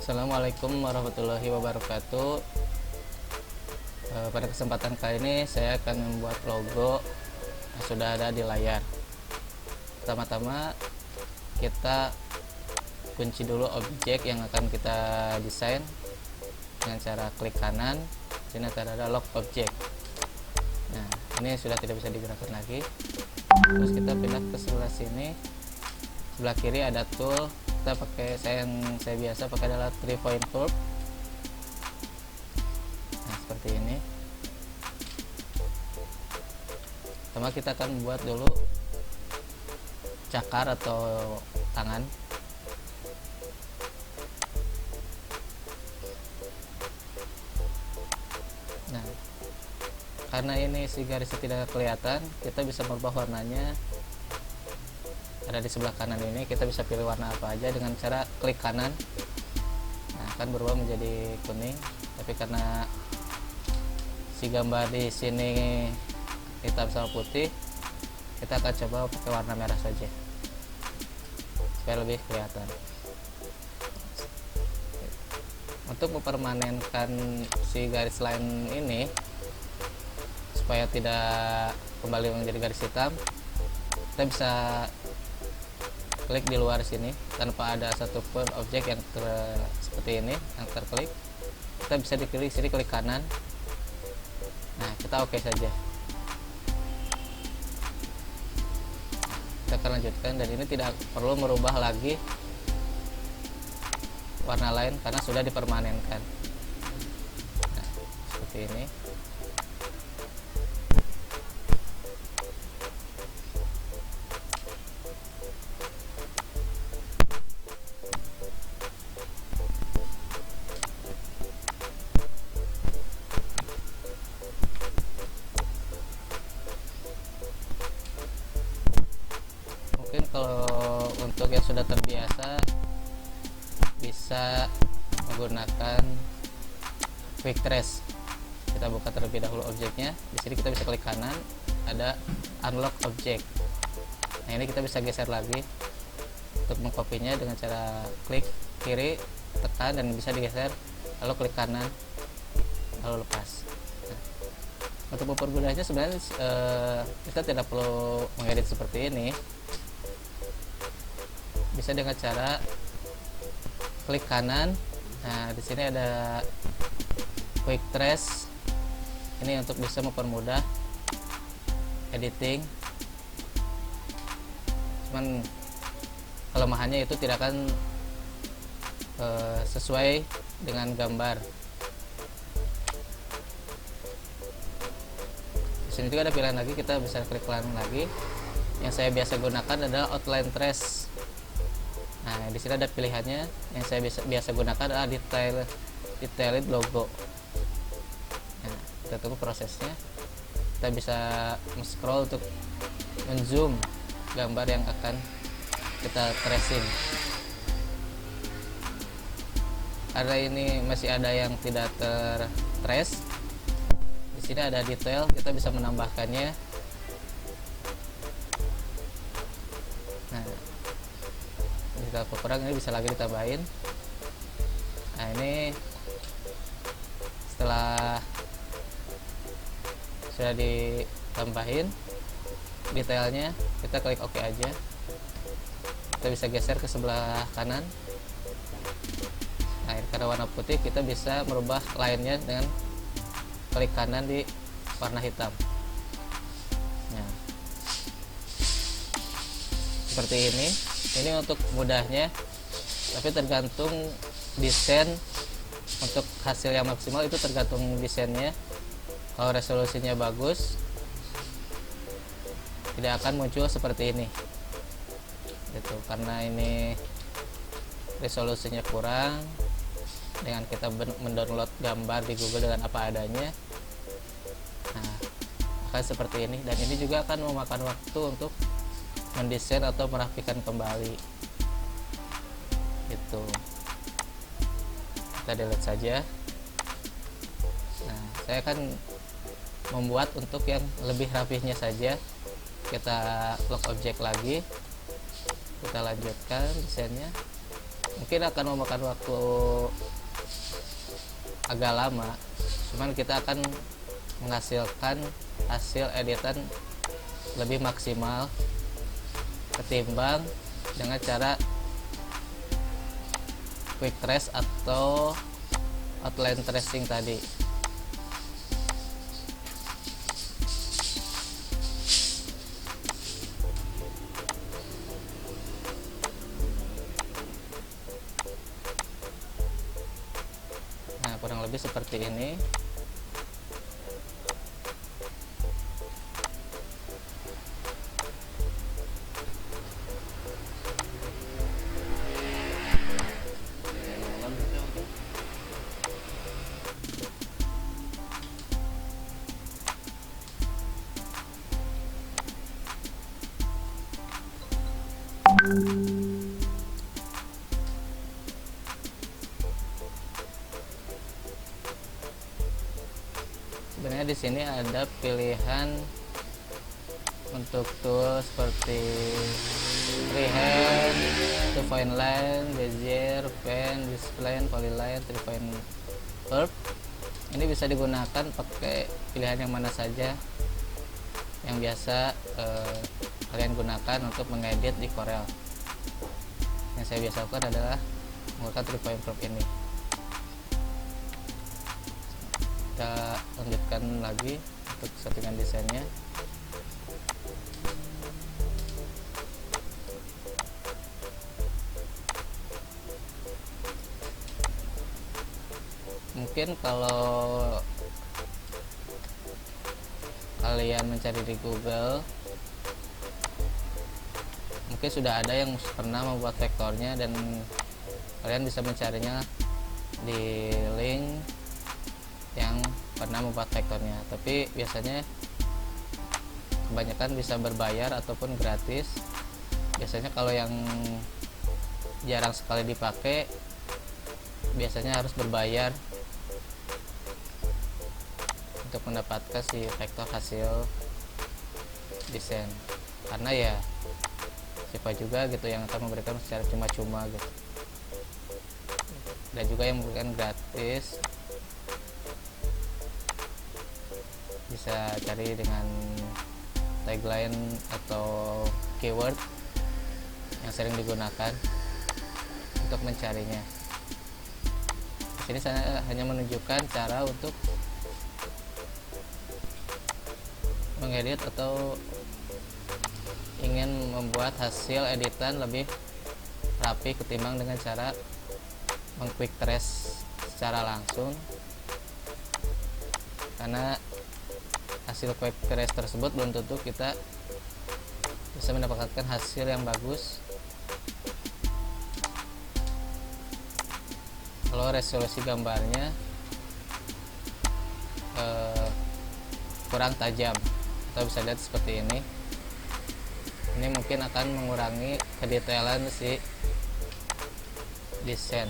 Assalamualaikum warahmatullahi wabarakatuh. Pada kesempatan kali ini saya akan membuat logo yang sudah ada di layar. Pertama-tama kita kunci dulu objek yang akan kita desain dengan cara klik kanan. Di sini ada lock object. Nah, ini sudah tidak bisa digerakkan lagi. Terus kita pindah ke sebelah sini. Sebelah kiri ada tool. Kita pakai saya biasa pakai adalah 3 point tool. Nah, seperti ini. Pertama kita akan buat dulu cakar atau tangan. Nah, karena ini si garisnya tidak kelihatan, kita bisa merubah warnanya. Ada di sebelah kanan ini, kita bisa pilih warna apa aja dengan cara klik kanan. Nah, akan berubah menjadi kuning. Tapi karena si gambar di sini hitam sama putih, kita akan coba pakai warna merah saja supaya lebih kelihatan. Untuk mempermanenkan si garis line ini supaya tidak kembali menjadi garis hitam, kita bisa klik di luar sini tanpa ada satupun objek yang seperti ini yang terklik. Kita bisa diklik sini, klik kanan. Nah, kita oke saja. Kita akan lanjutkan, dan ini tidak perlu merubah lagi warna lain karena sudah dipermanenkan. Nah, seperti ini. Mungkin kalau untuk yang sudah terbiasa bisa menggunakan quick trace. Kita buka terlebih dahulu objeknya. Di sini kita bisa klik kanan, ada unlock object. Nah, ini kita bisa geser lagi untuk mengkopinya dengan cara klik kiri, tekan, dan bisa digeser, lalu klik kanan, lalu lepas. Nah, untuk mempermudahnya sebenarnya kita tidak perlu mengedit seperti ini. Bisa dengan cara klik kanan. Nah, di sini ada quick trace. Ini untuk bisa mempermudah editing. Cuman kelemahannya itu tidak akan sesuai dengan gambar. Di sini juga ada pilihan lagi, kita bisa klik kanan lagi. Yang saya biasa gunakan adalah outline trace. Nah, di sini ada pilihannya. Yang saya biasa gunakan adalah detailed logo. Nah, kita tunggu prosesnya. Kita bisa scroll untuk menzoom gambar yang akan kita tracing. Karena ini masih ada yang tidak tertrace, di sini ada detail, kita bisa menambahkannya. Nah, jika kurang ini bisa lagi ditambahin. Nah, ini setelah sudah ditambahin detailnya, kita klik OK aja. Kita bisa geser ke sebelah kanan. Nah, karena warna putih, kita bisa merubah line-nya dengan klik kanan di warna hitam. Nah, seperti ini. Ini untuk mudahnya, tapi tergantung desain. Untuk hasil yang maksimal itu tergantung desainnya. Kalau resolusinya bagus, tidak akan muncul seperti ini gitu. Karena ini resolusinya kurang, dengan kita mendownload gambar di Google dengan apa adanya, nah, akan seperti ini. Dan ini juga akan memakan waktu untuk mendesain atau merapikan kembali gitu. Kita delete saja. Nah, saya akan membuat untuk yang lebih rapihnya saja. Kita lock object lagi, kita lanjutkan desainnya. mungkin akan memakan waktu agak lama, cuman kita akan menghasilkan hasil editan lebih maksimal ketimbang dengan cara quick trace atau outline tracing tadi. Nah, kurang lebih seperti ini. Sebenarnya di sini ada pilihan untuk tool seperti freehand, to fine line, bezier, pen, display, polyline, 3-point curve. Ini bisa digunakan pakai pilihan yang mana saja yang biasa kalian gunakan untuk mengedit di Corel. Yang saya biasa lakukan adalah menggunakan 3-point curve ini. Kita lanjutkan lagi untuk settingan desainnya. Mungkin kalau kalian mencari di Google, mungkin sudah ada yang pernah membuat vektornya dan kalian bisa mencarinya di link yang pernah membuat vektornya. Tapi biasanya kebanyakan bisa berbayar ataupun gratis. Biasanya kalau yang jarang sekali dipakai, biasanya harus berbayar untuk mendapatkan si vektor hasil desain, karena ya siapa juga gitu yang akan memberikan secara cuma-cuma gitu, dan juga yang memberikan gratis. Bisa cari dengan tagline atau keyword yang sering digunakan untuk mencarinya. Di sini saya hanya menunjukkan cara untuk mengedit atau ingin membuat hasil editan lebih rapi ketimbang dengan cara meng-quick trace secara langsung, karena hasil quick trace tersebut belum tentu kita bisa mendapatkan hasil yang bagus kalau resolusi gambarnya kurang tajam. Kita bisa lihat seperti ini. Ini mungkin akan mengurangi kedetailan si desain.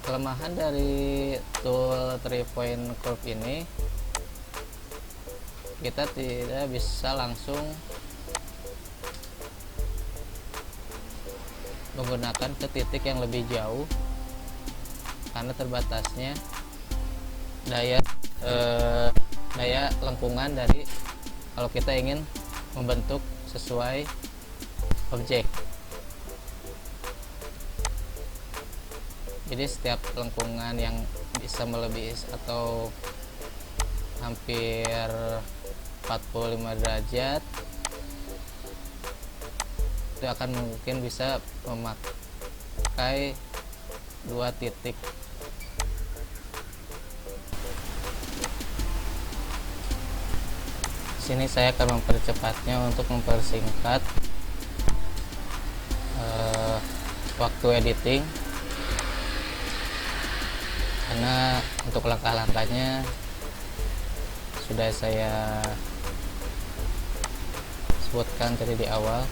Kelemahan dari tool 3-point curve ini, kita tidak bisa langsung menggunakan ke titik yang lebih jauh karena terbatasnya daya lengkungan dari kalau kita ingin membentuk sesuai objek. Jadi setiap lengkungan yang bisa melebihi atau hampir 45 derajat itu akan mungkin bisa memakai 2 titik. Sini saya akan mempercepatnya untuk mempersingkat waktu editing, karena untuk langkah-langkahnya sudah saya sebutkan tadi di awal.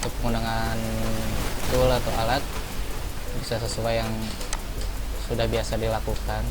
Untuk penggunaan tool atau alat bisa sesuai yang sudah biasa dilakukan.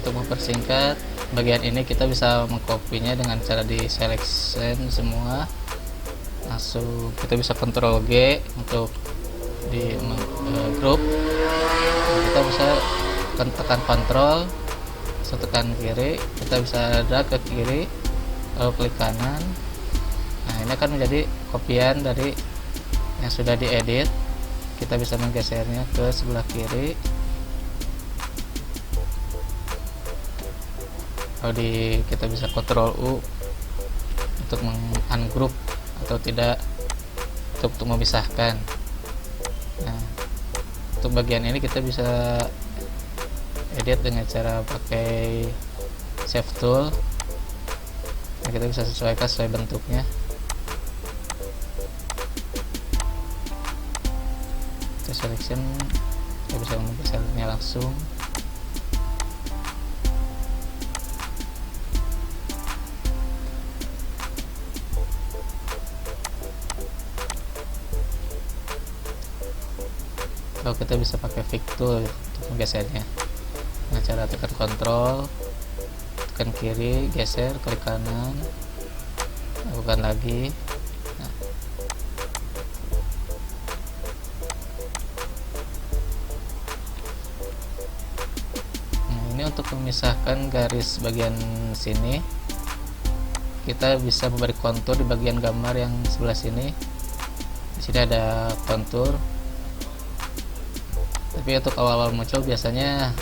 untuk mempersingkat bagian ini kita bisa mengkopinya dengan cara di selection semua, langsung kita bisa Ctrl G untuk di grup. Kita bisa tekan Ctrl, tekan kiri, kita bisa drag ke kiri lalu klik kanan. Nah, ini akan menjadi kopian dari yang sudah diedit. Kita bisa menggesernya ke sebelah kiri, lalu kita bisa Ctrl U untuk ungroup atau tidak, untuk memisahkan. Nah, untuk bagian ini kita bisa edit dengan cara pakai Shape Tool. Nah, kita bisa sesuaikan sesuai bentuknya. Kita selection, kita bisa menggesernya langsung. Lalu kita bisa pakai Pick Tool untuk menggesernya. Nah, cara tekan Ctrl, tekan kiri, geser, klik kanan, lakukan lagi. Nah, ini untuk memisahkan garis bagian sini, kita bisa memberi kontur di bagian gambar yang sebelah sini. Di sini ada kontur, tapi untuk awal-awal muncul biasanya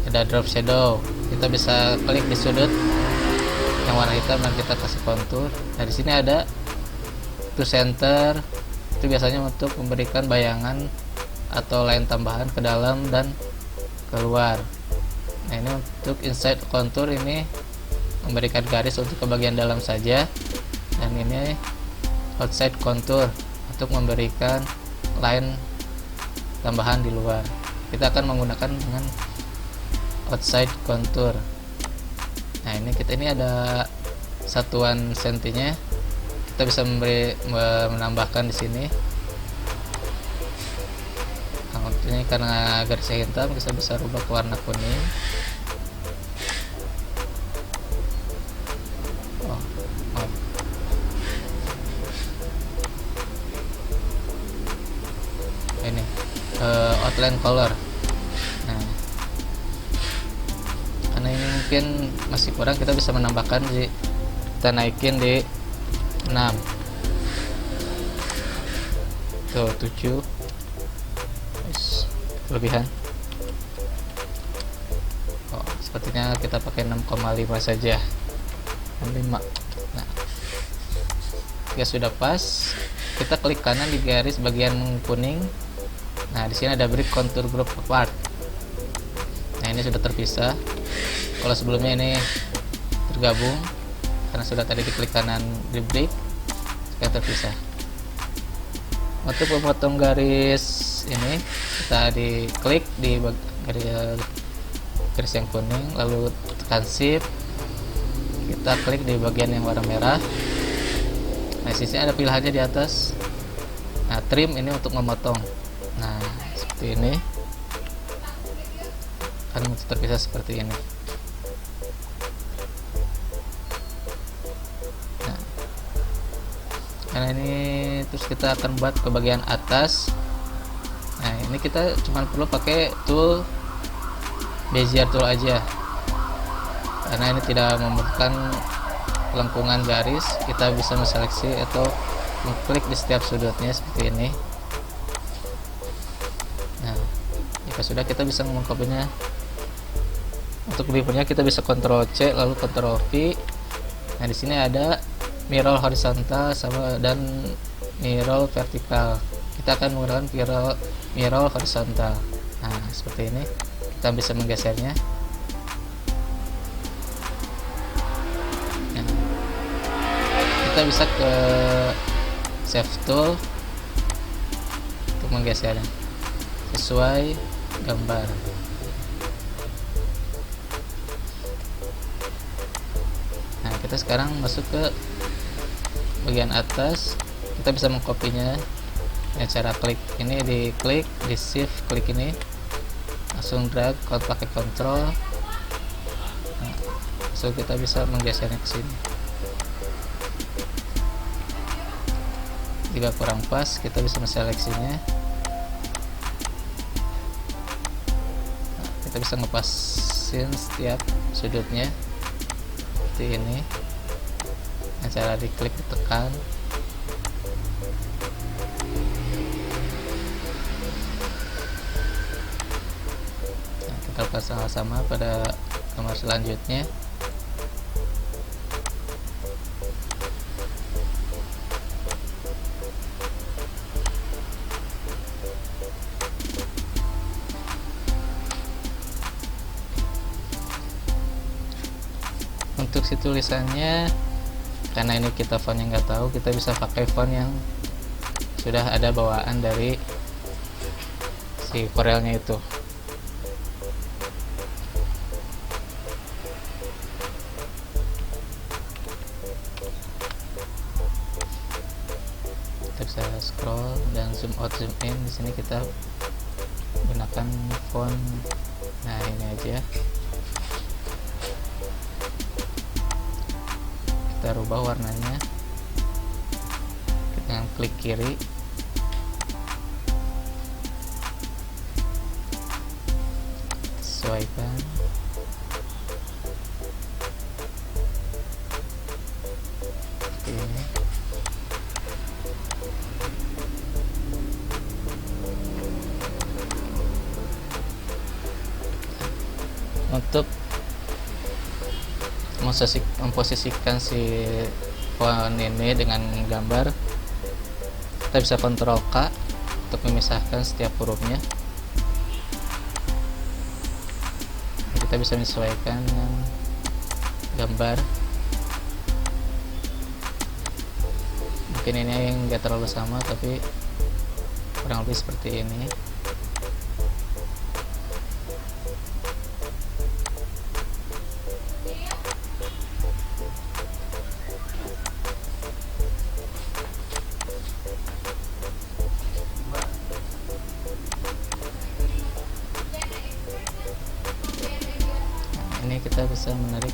ada drop shadow. Kita bisa klik di sudut yang warna hitam dan kita kasih kontur. Nah, di sini ada to center, itu biasanya untuk memberikan bayangan atau line tambahan ke dalam dan keluar. Nah, ini untuk inside contour, ini memberikan garis untuk ke bagian dalam saja, dan ini outside contour untuk memberikan line tambahan di luar. Kita akan menggunakan dengan outside contour. Nah, ini ada satuan sentinya, kita bisa menambahkan di sini. Nah, ini karena garisnya hitam, kita bisa rubah ke warna kuning. Ini outline color. Nah, karena ini mungkin masih kurang, kita bisa menambahkan kita naikin di 6 tuh 7, kelebihan. Sepertinya kita pakai 6,5 saja, 6,5. Nah, jika sudah pas, kita klik kanan di garis bagian kuning. Nah, di sini ada break contour group apart. Nah, ini sudah terpisah. Kalau sebelumnya ini tergabung, karena sudah tadi diklik kanan di break, sekarang terpisah. Untuk memotong garis ini, kita diklik di garis yang kuning, lalu tekan shift, kita klik di bagian yang warna merah. Nah, sisi ada pilihannya di atas. Nah, trim ini untuk memotong. Nah, seperti ini akan terpisah seperti ini. Nah, karena ini terus kita akan buat ke bagian atas. Nah, ini kita cuma perlu pakai tool Bezier tool aja, karena ini tidak membutuhkan lengkungan garis. Kita bisa menseleksi atau mengklik di setiap sudutnya seperti ini. Nah, jika sudah, kita bisa mengkopinya. Untuk berikutnya kita bisa Ctrl C lalu Ctrl V. Nah, di sini ada mirror horizontal sama dan mirror vertikal. Kita akan menggunakan mirror horizontal. Nah, seperti ini. Kita bisa menggesernya. Nah, kita bisa ke Shape Tool untuk menggesernya sesuai gambar. Nah, kita sekarang masuk ke bagian atas. Kita bisa mengkopinya dengan cara klik ini, diklik di shift, klik ini, langsung drag, pakai Ctrl, so kita bisa menggesernya ke sini. Jika kurang pas, kita bisa menseleksinya. Nah, kita bisa ngepasin setiap sudutnya seperti ini. Dengan cara diklik, ditekan. Nah, kita pasang sama pada gambar selanjutnya. Untuk si tulisannya, karena ini kita fontnya nggak tahu, kita bisa pakai font yang sudah ada bawaan dari si Corelnya itu. Kita bisa scroll dan zoom out, zoom in. Di sini kita gunakan font, nah ini aja. Kita rubah warnanya dengan klik kiri, sesuaikan. Seperti ini. Untuk memposisikan si font ini dengan gambar, kita bisa Ctrl K untuk memisahkan setiap hurufnya. Kita bisa menyesuaikan dengan gambar. Mungkin ini yang enggak terlalu sama, tapi kurang lebih seperti ini. Ini kita bisa menarik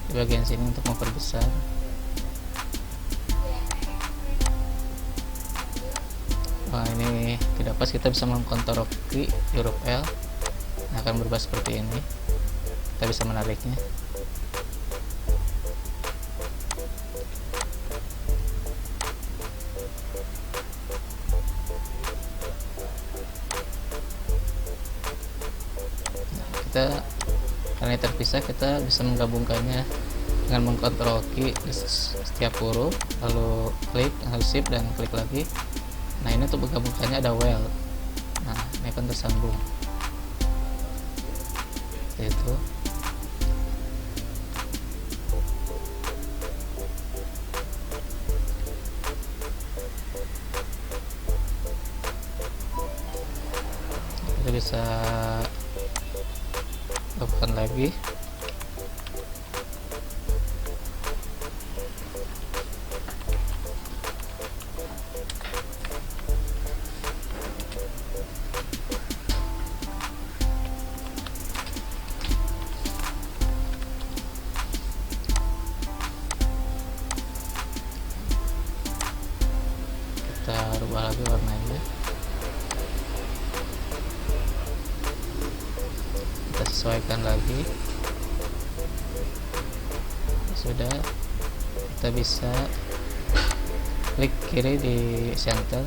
di bagian sini untuk memperbesar. Nah, ini tidak pas, kita bisa mengkontrol key huruf L. Nah, akan berubah seperti ini. Kita bisa menariknya. Kita karena terpisah, kita bisa menggabungkannya dengan mengkontrol key di setiap huruf, lalu klik, lalu shift dan klik lagi. Nah, ini untuk menggabungkannya ada well. Nah, ini akan tersambung seperti itu. Kita bisa lakukan lagi. Kita rubah lagi warnanya. Kita sesuaikan lagi. Sudah, kita bisa klik kiri di center.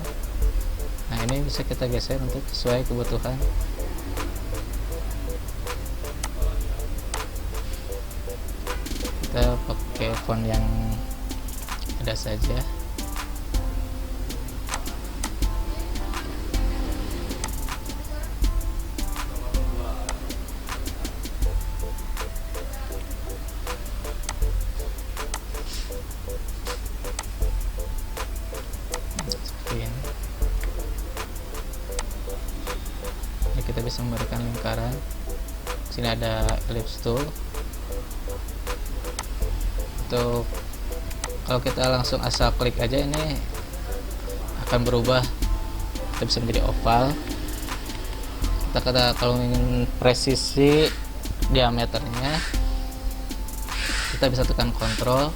Nah, ini bisa kita geser untuk sesuai kebutuhan. Kita pakai font yang ada saja. Ini kita bisa memberikan lingkaran. Sini ada ellipse tool. Untuk kalau kita langsung asal klik aja, ini akan berubah. Kita bisa menjadi oval. Kita kalau ingin presisi diameternya, kita bisa tekan kontrol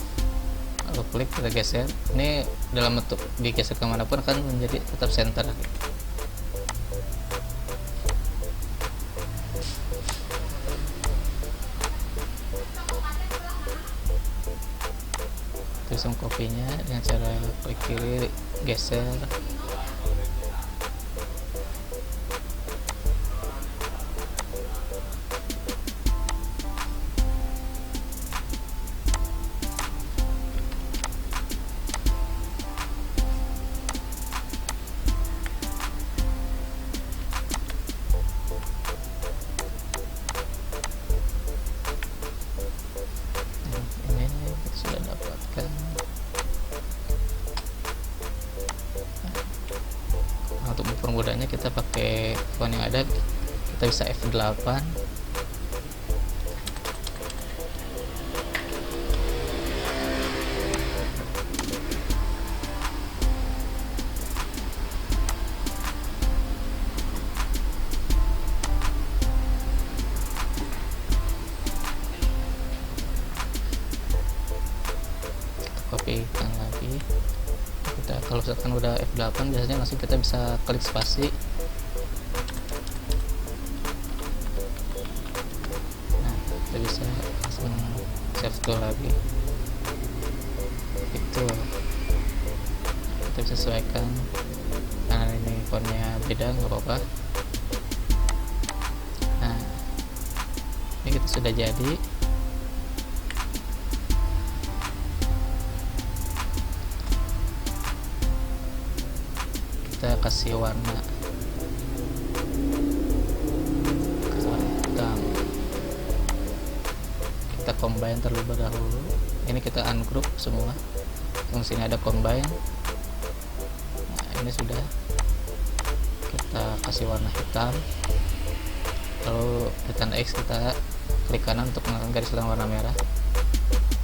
lalu klik, kita geser. Ini dalam bentuk digeser kemanapun akan menjadi tetap center. Terus kopinya dengan cara klik kiri, geser. Untuk mempermudahnya kita pakai font yang ada, kita bisa F8. Kopikan lagi. Kita kalau misalkan udah F8 biasanya langsung kita bisa klik spasi. Nah, kita bisa langsung save tool lagi. Itu kita bisa sesuaikan karena ini fontnya beda, nggak apa-apa. Nah, ini kita sudah jadi. Kita kasih warna hitam, kita combine terlebih dahulu. Ini kita ungroup semua, yang sini ada combine. Nah, ini sudah, kita kasih warna hitam, lalu di tanda X kita klik kanan untuk menggunakan garis dalam warna merah.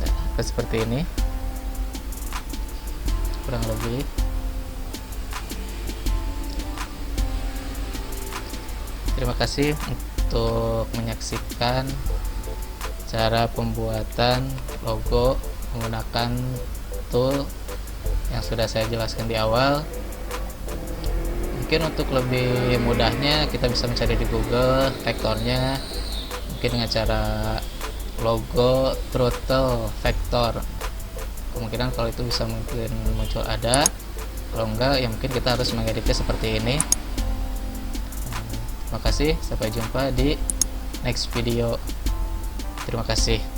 Nah, seperti ini kurang lebih. Terima kasih untuk menyaksikan cara pembuatan logo menggunakan tool yang sudah saya jelaskan di awal. Mungkin untuk lebih mudahnya kita bisa mencari di Google vektornya, mungkin dengan cara logo throttle vector. Kemungkinan kalau itu bisa mungkin muncul ada, kalau enggak ya mungkin kita harus mengeditnya seperti ini. Terima kasih, sampai jumpa di next video. Terima kasih.